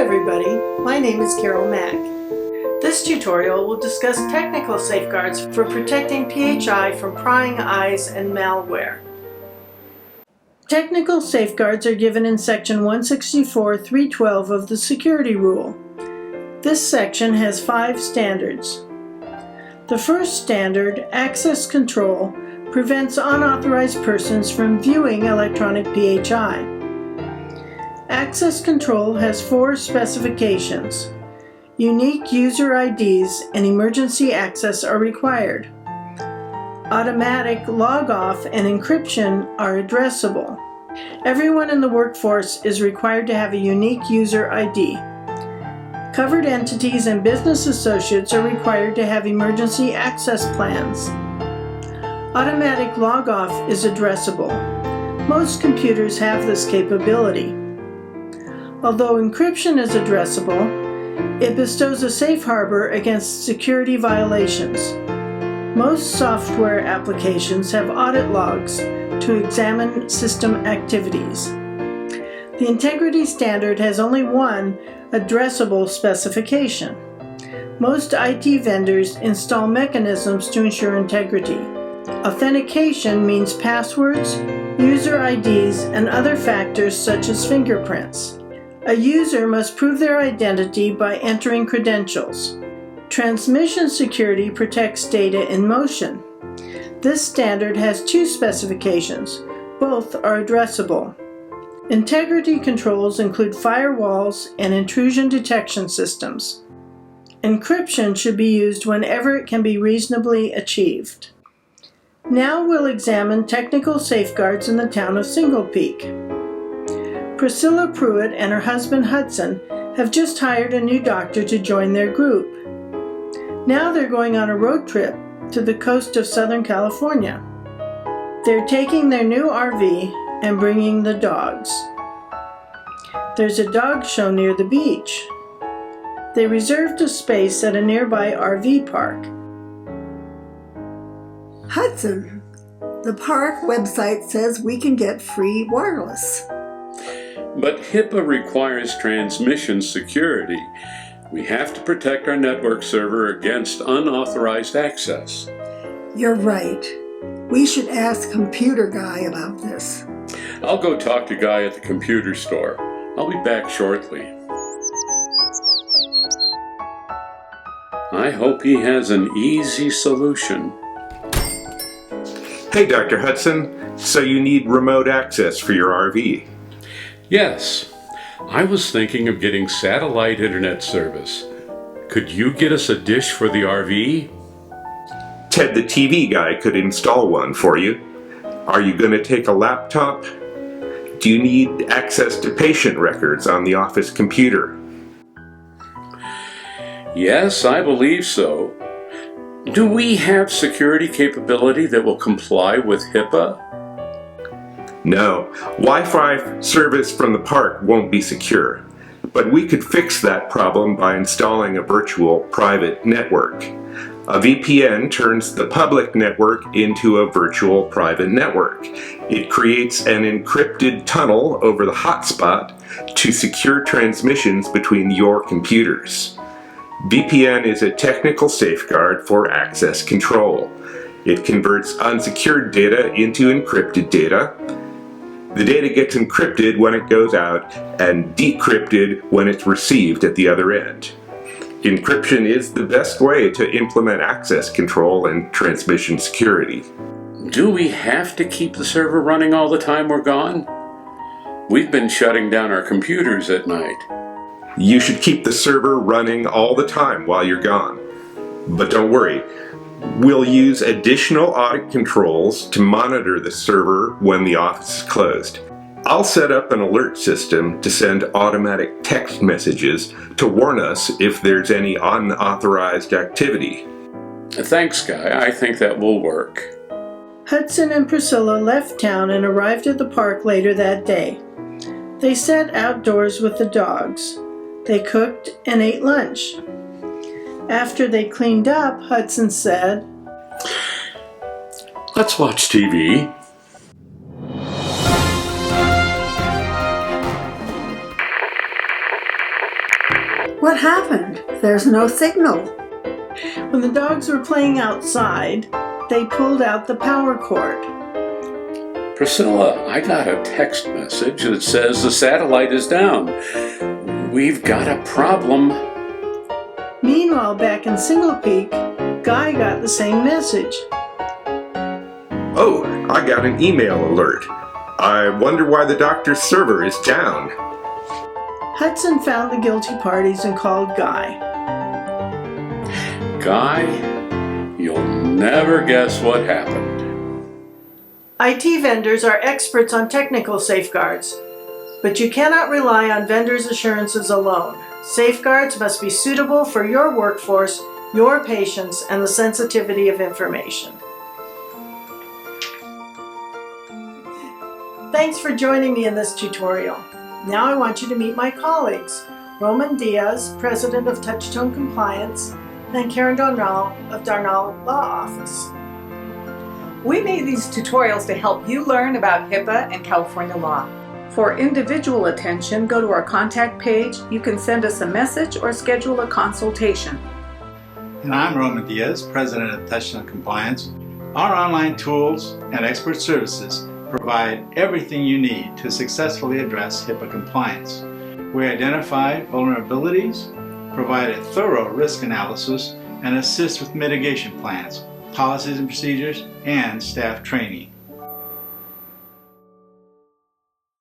everybody, my name is Carol Mack. This tutorial will discuss technical safeguards for protecting PHI from prying eyes and malware. Technical safeguards are given in Section 164.312 of the Security Rule. This section has 5 standards. The first standard, access control, prevents unauthorized persons from viewing electronic PHI. Access control has 4 specifications. Unique user IDs and emergency access are required. Automatic log-off and encryption are addressable. Everyone in the workforce is required to have a unique user ID. Covered entities and business associates are required to have emergency access plans. Automatic log-off is addressable. Most computers have this capability. Although encryption is addressable, it bestows a safe harbor against security violations. Most software applications have audit logs to examine system activities. The integrity standard has only one addressable specification. Most IT vendors install mechanisms to ensure integrity. Authentication means passwords, user IDs, and other factors such as fingerprints. A user must prove their identity by entering credentials. Transmission security protects data in motion. This standard has 2 specifications. Both are addressable. Integrity controls include firewalls and intrusion detection systems. Encryption should be used whenever it can be reasonably achieved. Now we'll examine technical safeguards in the town of Single Peak. Priscilla Pruitt and her husband Hudson have just hired a new doctor to join their group. Now they're going on a road trip to the coast of Southern California. They're taking their new RV and bringing the dogs. There's a dog show near the beach. They reserved a space at a nearby RV park. Hudson, the park website says we can get free wireless. But HIPAA requires transmission security. We have to protect our network server against unauthorized access. You're right. We should ask Computer Guy about this. I'll go talk to Guy at the computer store. I'll be back shortly. I hope he has an easy solution. Hey, Dr. Hudson. So you need remote access for your RV? Yes, I was thinking of getting satellite internet service. Could you get us a dish for the RV? Ted the TV guy could install one for you. Are you going to take a laptop? Do you need access to patient records on the office computer? Yes, I believe so. Do we have security capability that will comply with HIPAA? No, Wi-Fi service from the park won't be secure, but we could fix that problem by installing a virtual private network. A VPN turns the public network into a virtual private network. It creates an encrypted tunnel over the hotspot to secure transmissions between your computers. VPN is a technical safeguard for access control. It converts unsecured data into encrypted data. The data gets encrypted when it goes out and decrypted when it's received at the other end. Encryption is the best way to implement access control and transmission security. Do we have to keep the server running all the time we're gone? We've been shutting down our computers at night. You should keep the server running all the time while you're gone. But don't worry. We'll use additional audit controls to monitor the server when the office is closed. I'll set up an alert system to send automatic text messages to warn us if there's any unauthorized activity. Thanks, Guy. I think that will work. Hudson and Priscilla left town and arrived at the park later that day. They sat outdoors with the dogs. They cooked and ate lunch. After they cleaned up, Hudson said, "Let's watch TV." What happened? There's no signal. When the dogs were playing outside, they pulled out the power cord. Priscilla, I got a text message that says the satellite is down. We've got a problem. Meanwhile, back in Single Peak, Guy got the same message. Oh, I got an email alert. I wonder why the doctor's server is down. Hudson found the guilty parties and called Guy. Guy, you'll never guess what happened. IT vendors are experts on technical safeguards, but you cannot rely on vendors' assurances alone. Safeguards must be suitable for your workforce, your patients, and the sensitivity of information. Thanks for joining me in this tutorial. Now I want you to meet my colleagues, Roman Diaz, President of Touchtone Compliance, and Karen Darnall of Darnall Law Office. We made these tutorials to help you learn about HIPAA and California law. For individual attention, go to our contact page. You can send us a message or schedule a consultation. And I'm Roman Diaz, President of Touchtone Compliance. Our online tools and expert services provide everything you need to successfully address HIPAA compliance. We identify vulnerabilities, provide a thorough risk analysis, and assist with mitigation plans, policies and procedures, and staff training.